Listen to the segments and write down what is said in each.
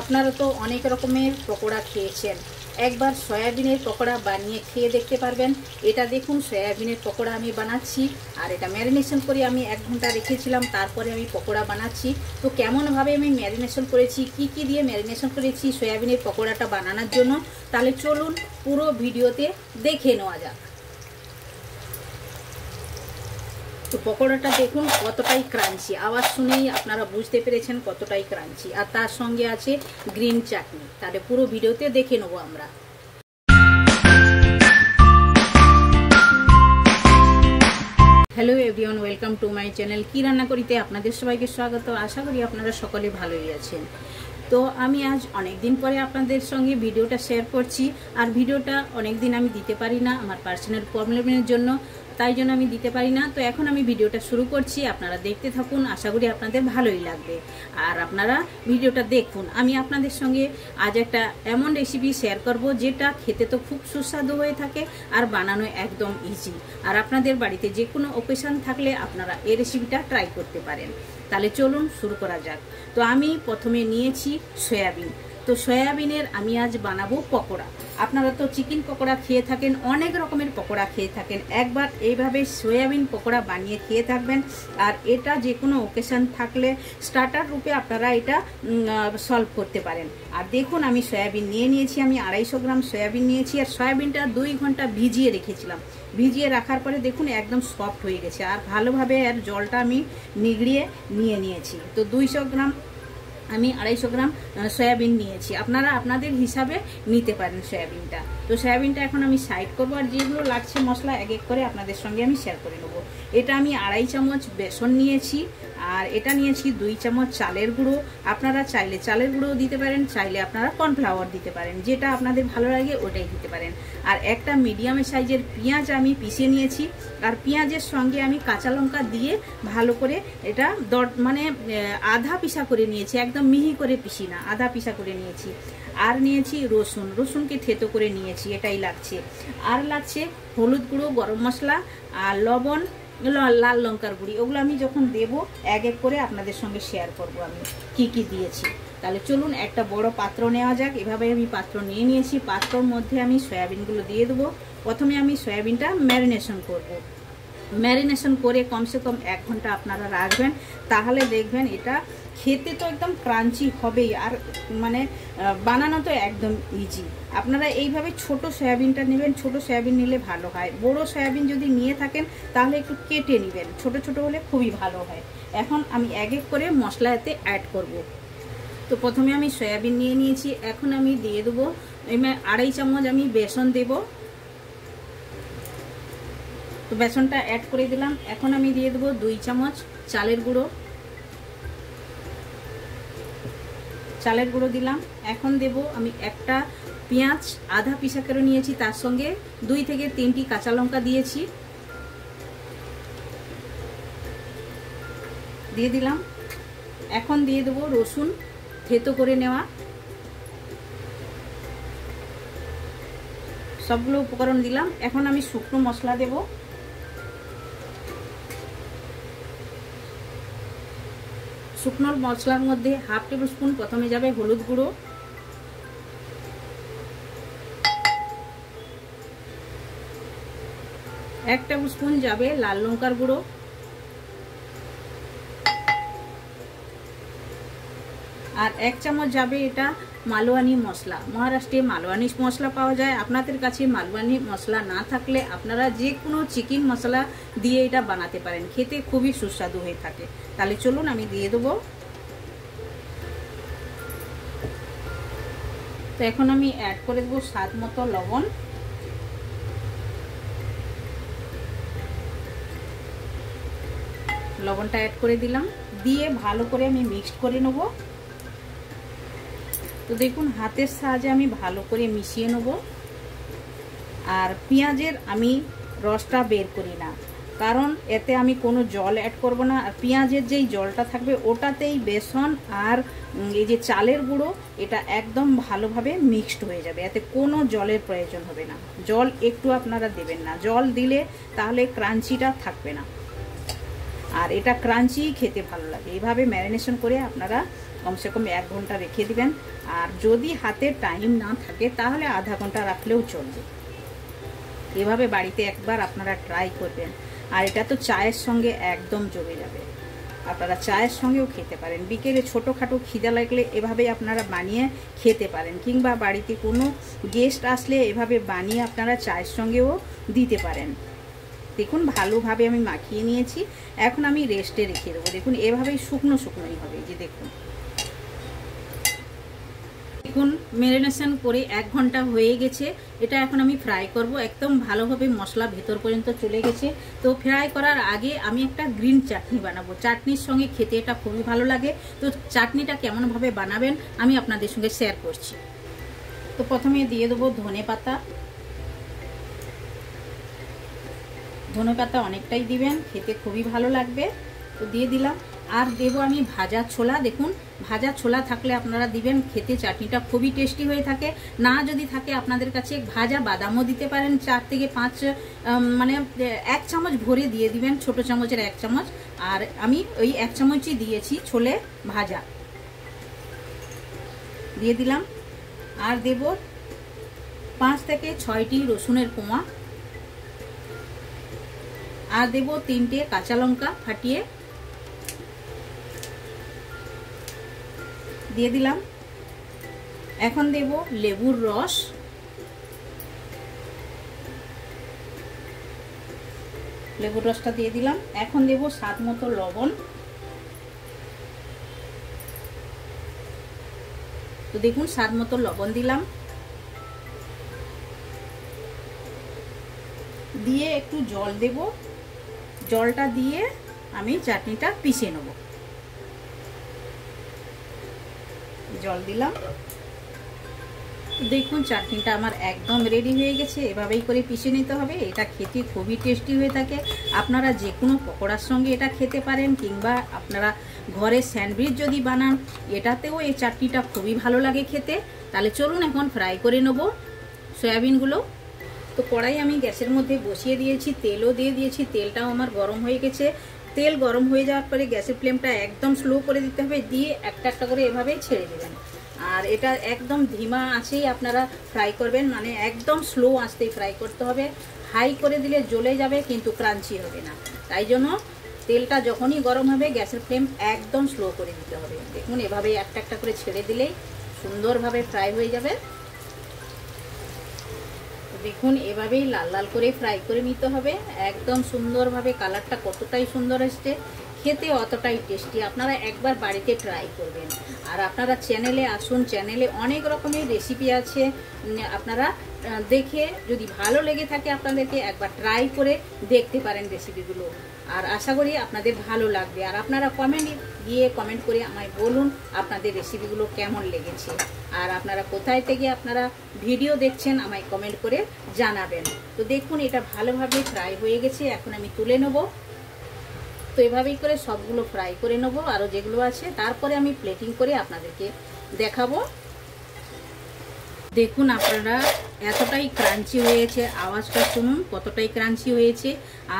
আপনারা তো অনেক রকমের পকোড়া খেয়েছেন, একবার সয়াবিনের পকোড়া বানিয়ে খেয়ে দেখতে পারবেন। এটা দেখুন সয়াবিনের পকোড়া আমি বানাচ্ছি, আর এটা ম্যারিনেশন করে আমি 1 ঘন্টা রেখেছিলাম, তারপরে আমি পকোড়া বানাচ্ছি। তো কেমনভাবে আমি ম্যারিনেশন করেছি, কি কি দিয়ে ম্যারিনেশন করেছি সয়াবিনের পকোড়াটা বানানোর জন্য, তাহলে চলুন পুরো ভিডিওতে দেখে নেওয়া যাক। তো পকোড়াটা দেখুন কতটাই ক্রাঞ্চি, আওয়াজ শুনেই আপনারা বুঝতে পেরেছেন কতটাই ক্রাঞ্চি, আর তার সঙ্গে আছে গ্রিন চাটনি। তাহলে পুরো ভিডিওতে দেখে নেবো আমরা। Hello everyone, welcome to my channel. কি রান্না করিতে আপনাদের সবাইকে স্বাগত। আশা করি আপনারা সকলে ভালোই আছেন। তো আমি আজ অনেক দিন পরে আপনাদের সঙ্গে ভিডিওটা শেয়ার করছি, আর ভিডিওটা অনেক দিন আমি দিতে পারি না আমার পার্সোনাল প্রবলেমের জন্য, তাই জন্য আমি দিতে পারি না। তো এখন আমি ভিডিওটা শুরু করছি, আপনারা দেখতে থাকুন, আশা করি আপনাদের ভালোই লাগবে। আর আপনারা ভিডিওটা দেখুন। আমি আপনাদের সঙ্গে আজ একটা এমন রেসিপি শেয়ার করব যেটা খেতে তো খুব সুস্বাদু হয়ে থাকে আর বানানো একদম ইজি। আর আপনাদের বাড়িতে যে কোনো অকেশন থাকলে আপনারা এই রেসিপিটা ট্রাই করতে পারেন। তাহলে চলুন শুরু করা যাক। তো আমি প্রথমে নিয়েছি সয়াবিন। তো সয়াবিনের আমি আজ বানাবো পকোড়া। আপনারা তো চিকেন পকোড়া খেয়ে থাকেন, অনেক রকমের পকোড়া খেয়ে থাকেন, একবার এইভাবে সয়াবিন পকোড়া বানিয়ে খেয়ে থাকবেন। আর এটা যে কোনো ওকেশন থাকলে স্টার্টার রূপে আপনারা এটা সলভ করতে পারেন। আর দেখুন আমি সয়াবিন নিয়েছি, আমি 250 গ্রাম সয়াবিন নিয়েছি, আর সয়াবিনটা 2 ঘন্টা ভিজিয়ে রেখেছিলাম। ভিজিয়ে রাখার পরে দেখুন একদম সফট হয়ে গেছে, আর ভালোভাবে এর জলটা আমি নিগড়িয়ে নিয়েছি। তো 200 গ্রাম আমি 250 গ্রাম সয়াবিন নিয়েছি, আপনারা আপনাদের হিসাবে নিতে পারেন সয়াবিনটা। তো সয়াবিনটা এখন আমি সাইড করবো, আর যেগুলো লাগছে মশলা এক এক করে আপনাদের সঙ্গে আমি শেয়ার করে নেবো। এটা আমি 2.5 চামচ বেসন নিয়েছি, আর এটা নিয়েছি 2 চামচ চালের গুঁড়ো। আপনারা চাইলে চালের গুঁড়োও দিতে পারেন, চাইলে আপনারা কর্নফ্লাওয়ার দিতে পারেন, যেটা আপনাদের ভালো লাগে ওটাই দিতে পারেন। আর একটা মিডিয়াম সাইজের পেঁয়াজ আমি পিষে নিয়েছি, আর পেঁয়াজের সঙ্গে আমি কাঁচা লঙ্কা দিয়ে ভালো করে এটা মানে আধা পিসা করে নিয়েছি, একদম মিহি করে পিসি না, আধা পিসা করে নিয়েছি। আর নিয়েছি রসুনকে থেতো করে নিয়েছি, এটাই লাগছে। আর লাগছে হলুদ গুঁড়ো, গরম মশলা, আর লবণ, লাল লঙ্কার গুঁড়ি। ওগুলো আমি যখন দেব এক এক করে আপনাদের সঙ্গে শেয়ার করব আমি কি কি দিয়েছি। তাহলে চলুন একটা বড় পাত্র নেওয়া যাক। এভাবে আমি পাত্র নিয়ে নিয়েছি, পাত্রর মধ্যে আমি সয়াবিনগুলো দিয়ে দেবো। প্রথমে আমি সয়াবিনটা ম্যারিনেশন করব। ম্যারিনেশন করে কমসে কম 1 ঘন্টা আপনারা রাখবেন, তাহলে দেখবেন এটা খেতে তো একদম ক্রাঞ্চি হবেই, আর মানে বানানো তো একদম ইজি। আপনারা এইভাবে ছোট সয়াবিনটা নেবেন, ছোট সয়াবিন নিলে ভালো হয়। বড় সয়াবিন যদি নিয়ে থাকেন তাহলে একটু কেটে নেবেন, ছোট ছোট হলে খুবই ভালো হয়। এখন আমি এক এক করে মশলা এতে অ্যাড করব। তো প্রথমে আমি সয়াবিন নিয়ে নিয়েছি, এখন আমি দিয়ে দেবো 2.5 চামচ আমি বেসন দেব। তো বেসনটা অ্যাড করে দিলাম। এখন আমি দিয়ে দেবো 2 চামচ চালের গুঁড়ো দিলাম। এখন দেব আমি একটা পেঁয়াজ আধা পিসা করে নিয়েছি, তার সঙ্গে 2 থেকে 3টি কাঁচা লঙ্কা দিয়েছি, দিয়ে দিলাম। এখন দিয়ে দেবো রসুন থেতো করে নেওয়া। সবগুলো উপকরণ দিলাম। এখন আমি শুকনো মশলা দেব। শুকনো মশলার মধ্যে 1/2 টেবিল স্পুন প্রথমে যাবে হলুদ গুঁড়ো, 1 টেবিল স্পুন যাবে লাল লঙ্কার গুঁড়ো, আর 1 চামচ যাবে এটা মালওয়ানি মশলা। মহারাষ্ট্রে মালওয়ানি মশলা পাওয়া যায়। আপনাদের কাছে মালওয়ানি মশলা না থাকলে আপনারা যে কোনো চিকেন মশলা দিয়ে এটা বানাতে পারেন, খেতে খুবই সুস্বাদু হয়ে থাকে। তাহলে চলুন আমি দিয়ে দেবো। তো এখন আমি অ্যাড করে দেবো স্বাদ মতো লবণ। লবণটা অ্যাড করে দিলাম, দিয়ে ভালো করে আমি মিক্সড করে নেব। তো দেখুন হাতের সাহায্যে আমি ভালো করে মিশিয়ে নেব। আর পেঁয়াজের আমি রসটা বের করি না, কারণ এতে আমি কোনো জল অ্যাড করব না। আর পেঁয়াজের যেই জলটা থাকবে ওটাতেই বেসন আর এই যে চালের গুঁড়ো এটা একদম ভালোভাবে মিক্সড হয়ে যাবে, এতে কোনো জলের প্রয়োজন হবে না। জল একটু আপনারা দেবেন না, জল দিলে তাহলে ক্রাঞ্চিটা থাকবে না, আর এটা ক্রাঞ্চি খেতে ভালো লাগে। এইভাবে ম্যারিনেশন করে আপনারা কমসে কম 1 ঘন্টা রেখে দিবেন। আর যদি হাতে টাইম না থাকে তাহলে আধা ঘন্টা রাখলেও চলবে। এভাবে বাড়িতে একবার আপনারা ট্রাই করবেন। আর এটা তো চায়ের সঙ্গে একদম জমে যাবে, আপনারা চায়ের সঙ্গেও খেতে পারেন। বিকেলে ছোটোখাটো খিদা লাগলে এভাবে আপনারা বানিয়ে খেতে পারেন, কিংবা বাড়িতে কোনো গেস্ট আসলে এভাবে বানিয়ে আপনারা চায়ের সঙ্গেও দিতে পারেন। দেখুন ভালোভাবে আমি মাখিয়ে নিয়েছি, এখন আমি রেস্টে রেখে দেবো। দেখুন এভাবেই শুকনো শুকনোই হবে। এই যে দেখুন ম্যারিনেশন করে 1 ঘন্টা হয়ে গেছে। এটা এখন আমি ফ্রাই করব। একদম ভালোভাবে মশলা ভেতর পর্যন্ত চলে গেছে। তো ফ্রাই করার আগে আমি একটা গ্রিন চাটনি বানাবো, চাটনির সঙ্গে খেতে এটা খুবই ভালো লাগে। তো চাটনিটা কেমনভাবে বানাবেন আমি আপনাদের সঙ্গে শেয়ার করছি। তো প্রথমে দিয়ে দেবো ধনেপাতা। ধনেপাতা অনেকটাই দিবেন, খেতে খুবই ভালো লাগবে। তো দিয়ে দিলাম। আর দেবো আমি ভাজা ছোলা। দেখুন ভাজা ছোলা থাকলে আপনারা দিবেন, খেতে চাটনিটা খুবই টেস্টি হয়ে থাকে। না যদি থাকে আপনাদের কাছে ভাজা বাদামও দিতে পারেন, 4 থেকে 5 মানে 1 চামচ ভরে দিয়ে দিবেন, ছোট চামচের 1 চামচ। আর আমি ওই 1 চামচই দিয়েছি ছোলে ভাজা, দিয়ে দিলাম। আর দেব 5 থেকে 6টি রসুনের কোয়া। আর দেব 3টে কাঁচা লঙ্কা ফাটিয়ে দিয়ে দিলাম। এখন দেব লেবুর রস, লেবুর রসটা দিয়ে দিলাম। এখন দেব স্বাদ মতো লবণ। তো দেখুন স্বাদ মতো লবণ দিলাম, দিয়ে একটু জল দেব। জলটা দিয়ে আমি চাটনিটা পিষে নেব। জল দিলাম। দেখুন চাটনিটা আমার একদম রেডি হয়ে গেছে। এভাবেই করে পিষে নিতে হবে। এটা খেতে খুবই টেস্টি হয়ে থাকে। আপনারা যে কোনো পকোড়ার সঙ্গে এটা খেতে পারেন, কিংবা আপনারা ঘরে স্যান্ডউইচ যদি বানান এটাতেও এই চাটনিটা খুবই ভালো লাগে খেতে। তাহলে চলুন এখন ফ্রাই করে নেব সয়াবিনগুলো। তো কড়াই আমি গ্যাসের মধ্যে বসিয়ে দিয়েছি, তেলও দিয়ে দিয়েছি। তেলটাও আমার গরম হয়ে গেছে। তেল গরম হয়ে যাওয়ার পরে গ্যাসের ফ্লেমটা একদম স্লো করে দিতে হবে, দিয়ে একটা একটা করে এভাবেই ছেড়ে দেবেন। আর এটা একদম ধিমা আঁচেই আপনারা ফ্রাই করবেন, মানে একদম স্লো আঁচতেই ফ্রাই করতে হবে। হাই করে দিলে জ্বলে যাবে, কিন্তু ক্রাঞ্চি হবে না। তাই জন্য তেলটা যখনই গরম হবে গ্যাসের ফ্লেম একদম স্লো করে দিতে হবে। দেখুন এভাবেই একটা একটা করে ছেড়ে দিলেই সুন্দরভাবে ফ্রাই হয়ে যাবে। দেখুন এভাবেই লাল লাল করে ফ্রাই করে নিতে হবে, একদম সুন্দরভাবে। কালারটা কতটাই সুন্দর এসছে, খেতে অতটাই টেস্টি। আপনারা একবার বাড়িতে ট্রাই করবেন। আর আপনারা চ্যানেলে আসুন, চ্যানেলে অনেক রকমের রেসিপি আছে, আপনারা দেখে যদি ভালো লেগে থাকে আপনাদেরকে একবার ট্রাই করে দেখতে পারেন রেসিপিগুলো। আর আশা করি আপনাদের ভালো লাগবে। আর আপনারা কমেন্ট করে আমায় বলুন আপনাদের রেসিপিগুলো কেমন লেগেছে। আর আপনারা কোথায় থেকে আপনারা ভিডিও দেখছেন আমায় কমেন্ট করে জানাবেন। তো দেখুন এটা ভালোভাবে ফ্রাই হয়ে গেছে, এখন আমি তুলে নেব। তো এভাবেই করে সবগুলো ফ্রাই করে নেব, আরও যেগুলো আছে। তারপরে আমি প্লেটিং করে আপনাদেরকে দেখাবো। দেখুন আপনারা এতটাই ক্রাঞ্চি হয়েছে, আওয়াজটা শুনুন কতটাই ক্রাঞ্চি হয়েছে।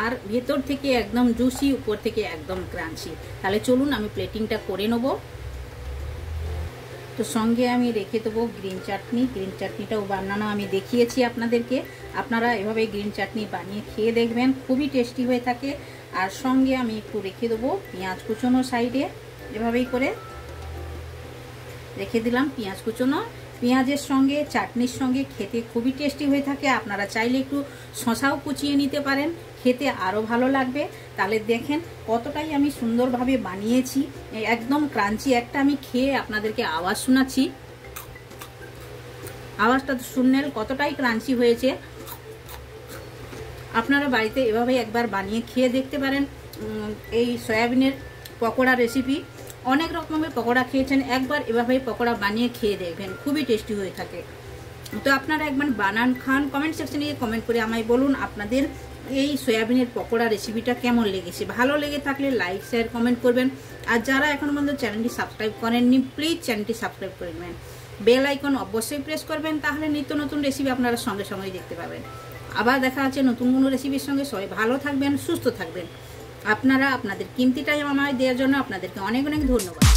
আর ভেতর থেকে একদম জুসি, উপর থেকে একদম ক্রাঞ্চি। তাহলে চলুন আমি প্লেটিংটা করে নেব। তো সঙ্গে আমি রেখে দেবো গ্রিন চাটনি। গ্রিন চাটনিটাও বানানো আমি দেখিয়েছি আপনাদেরকে। আপনারা এভাবে গ্রিন চাটনি বানিয়ে খেয়ে দেখবেন, খুবই টেস্টি হয়ে থাকে। আর সঙ্গে আমি একটু রেখে দেবো পেঁয়াজ কুচনো সাইডে, এভাবেই করে রেখে দিলাম পেঁয়াজ কুচনো। পেঁয়াজের সঙ্গে চাটনির সঙ্গে খেতে খুবই টেস্টি হয়ে থাকে। আপনারা চাইলে একটু শশাও কুচিয়ে নিতে পারেন, খেতে আরও ভালো লাগবে। তাহলে দেখেন কতটাই আমি সুন্দরভাবে বানিয়েছি, একদম ক্রাঞ্চি। একটা আমি খেয়ে আপনাদেরকে আওয়াজ শোনাচ্ছি, আওয়াজটা শুনলেন কতটাই ক্রাঞ্চি হয়েছে। আপনারা বাড়িতে এভাবে একবার বানিয়ে খেয়ে দেখতে পারেন। এই সয়াবিনের পকোড়া রেসিপি, অনেক রকমের পকোড়া খেয়েছেন, একবার এভাবেই পকোড়া বানিয়ে খেয়ে দেখবেন, খুবই টেস্টি হয়ে থাকে। তো আপনারা একবার বানান, খান। কমেন্ট সেকশনে কমেন্ট করে আমায় বলুন আপনাদের এই সয়াবিনের পকোড়া রেসিপিটা কেমন লেগেছে। ভালো লেগে থাকলে লাইক শেয়ার কমেন্ট করবেন। আর যারা এখন পর্যন্ত চ্যানেলটি সাবস্ক্রাইব করেননি প্লিজ চ্যানেলটি সাবস্ক্রাইব করে নেবেন, বেল আইকন অবশ্যই প্রেস করবেন, তাহলে নিত্য নতুন রেসিপি আপনারা সঙ্গে সঙ্গেই দেখতে পাবেন। আবার দেখা আছে নতুন কোনো রেসিপির সঙ্গে। সবাই ভালো থাকবেন, সুস্থ থাকবেন। আপনারা আপনাদের কিমতি টাইম আমায় দেওয়ার জন্য আপনাদেরকে অনেক অনেক ধন্যবাদ।